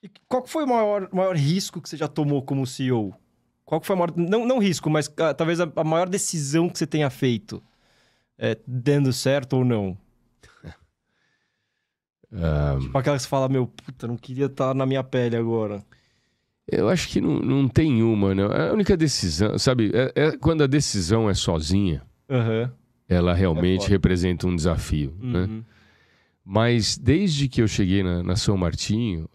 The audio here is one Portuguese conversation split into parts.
E qual que foi o maior risco que você já tomou como CEO? Qual que foi o maior... Não risco, mas talvez a maior decisão que você tenha feito, dando certo ou não? Tipo aquela que você fala, meu, puta, não queria estar na minha pele agora. Eu acho que não tem uma, não. A única decisão, sabe, quando a decisão é sozinha, Aham. ela realmente foda. representa um desafio, né? Uhum. Mas desde que eu cheguei na São Martinho,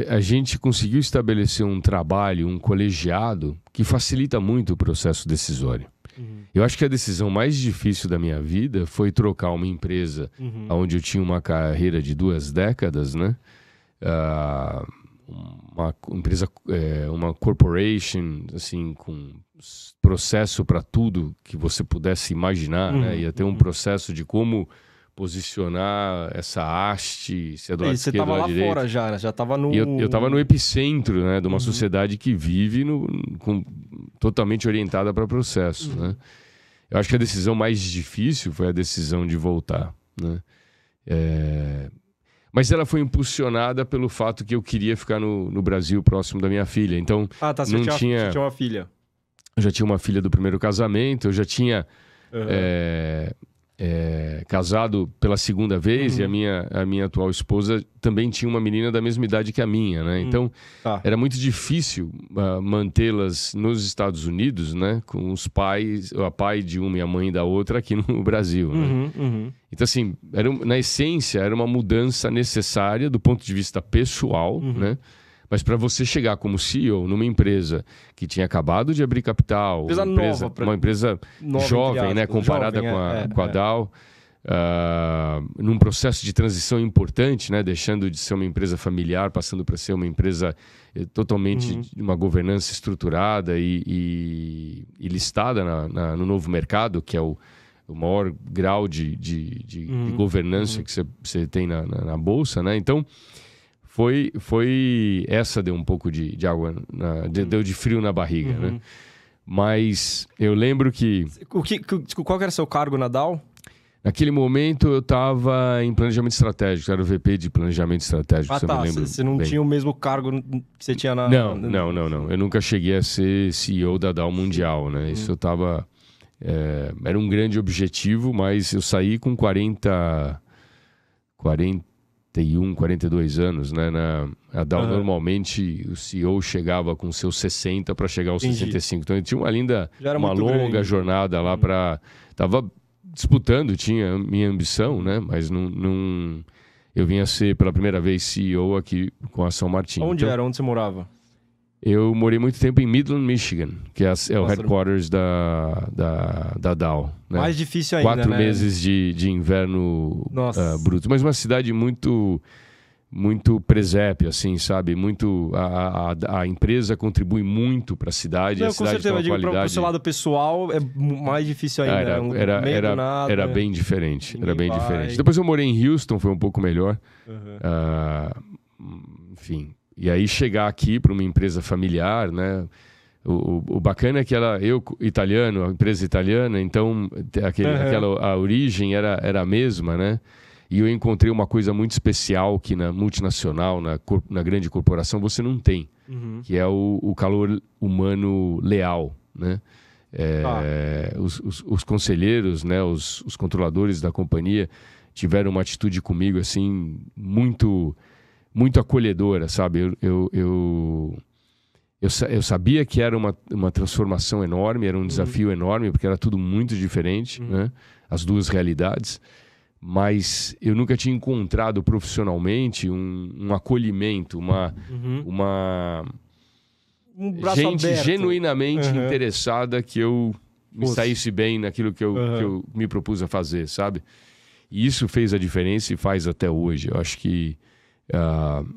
a gente conseguiu estabelecer um trabalho, um colegiado, que facilita muito o processo decisório. Uhum. Eu acho que a decisão mais difícil da minha vida foi trocar uma empresa Uhum. onde eu tinha uma carreira de 2 décadas, né? Uma empresa, uma corporation, assim, com processo para tudo que você pudesse imaginar, né? Ia ter um processo de como posicionar essa haste, se é do lado E você esquerdo ou tava do lá lado direito. fora já, né? Já tava no... E eu estava no epicentro, né, de uma sociedade que vive totalmente orientada para processo, né? Eu acho que a decisão mais difícil foi a decisão de voltar, né? Mas ela foi impulsionada pelo fato que eu queria ficar no Brasil, próximo da minha filha. Então, Ah, tá. Você não tinha uma filha. eu já tinha uma filha do primeiro casamento, eu já tinha Aham. casado pela segunda vez e a minha atual esposa também tinha uma menina da mesma idade que a minha, né? Então, Tá. era muito difícil mantê-las nos Estados Unidos, né? Com os pais, a pai de uma e a mãe da outra aqui no Brasil, né? Então, assim, na essência, era uma mudança necessária do ponto de vista pessoal, né? Mas para você chegar como CEO numa empresa que tinha acabado de abrir capital, uma empresa nova, jovem, né, comparada com a Dow, num processo de transição importante, né, deixando de ser uma empresa familiar, passando para ser uma empresa totalmente de uma governança estruturada e listada no novo mercado, que é o maior grau de governança que você tem na Bolsa, né? Então, essa deu um pouco de água, deu de frio na barriga, né? Mas eu lembro que... Qual que era o seu cargo na Dow? Naquele momento eu estava em planejamento estratégico, era o VP de planejamento estratégico, se eu me lembro você não bem. tinha o mesmo cargo que você tinha na... Não. Eu nunca cheguei a ser CEO da Dow Mundial, né? Isso eu estava... era um grande objetivo, mas eu saí com 41, 42 anos, né? A Dow, normalmente, o CEO chegava com seus 60 para chegar aos 65. Então, ele tinha uma longa jornada lá para... Tava disputando, tinha minha ambição, né? Mas não... Eu vim a ser, pela primeira vez, CEO aqui com a São Martinho. Onde era? Onde você morava? Eu morei muito tempo em Midland, Michigan, que é o headquarters da Dow. Né? Mais difícil ainda, 4 né? meses de inverno bruto. Mas uma cidade muito presépio, assim, sabe? A empresa contribui muito para a cidade. A cidade tem uma qualidade... Para o seu lado pessoal, é mais difícil ainda. Era bem diferente. Depois eu morei em Houston, foi um pouco melhor. Enfim... E aí chegar aqui para uma empresa familiar, né? O bacana é que italiano, a empresa italiana, então a origem era a mesma, né? E eu encontrei uma coisa muito especial que na multinacional, na grande corporação, você não tem, que é o calor humano leal, né? Os conselheiros, né? Os controladores da companhia tiveram uma atitude comigo assim muito acolhedora, sabe? Eu sabia que era uma transformação enorme, era um desafio enorme, porque era tudo muito diferente, né? As duas realidades. Mas eu nunca tinha encontrado profissionalmente um acolhimento, gente aberto. Genuinamente interessada que eu me saísse bem naquilo que eu me propus a fazer, sabe? E isso fez a diferença e faz até hoje. Eu acho que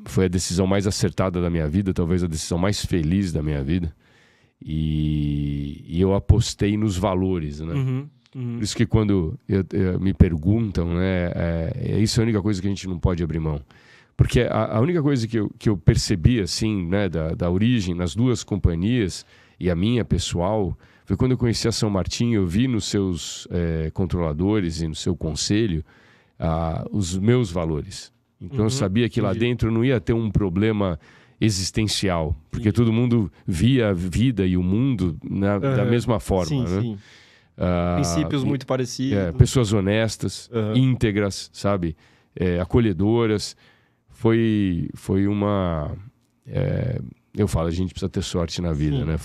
foi a decisão mais acertada da minha vida, talvez a decisão mais feliz da minha vida. E eu apostei nos valores, né? Por isso que quando me perguntam, né, isso é a única coisa que a gente não pode abrir mão. Porque a única coisa que eu percebi, assim, né, da origem, nas duas companhias, e a minha pessoal, foi quando eu conheci a São Martinho, eu vi nos seus controladores e no seu conselho os meus valores. Então eu sabia que lá dentro não ia ter um problema existencial, porque todo mundo via a vida e o mundo da mesma forma. Sim, né? sim. Princípios muito parecidos. Pessoas honestas, íntegras, sabe? Acolhedoras. Foi uma... eu falo, a gente precisa ter sorte na vida, né?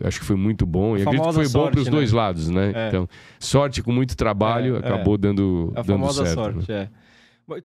Acho que foi muito bom. E acredito que foi bom para os dois lados, né? Então, sorte com muito trabalho acabou dando a famosa certo. sorte, né?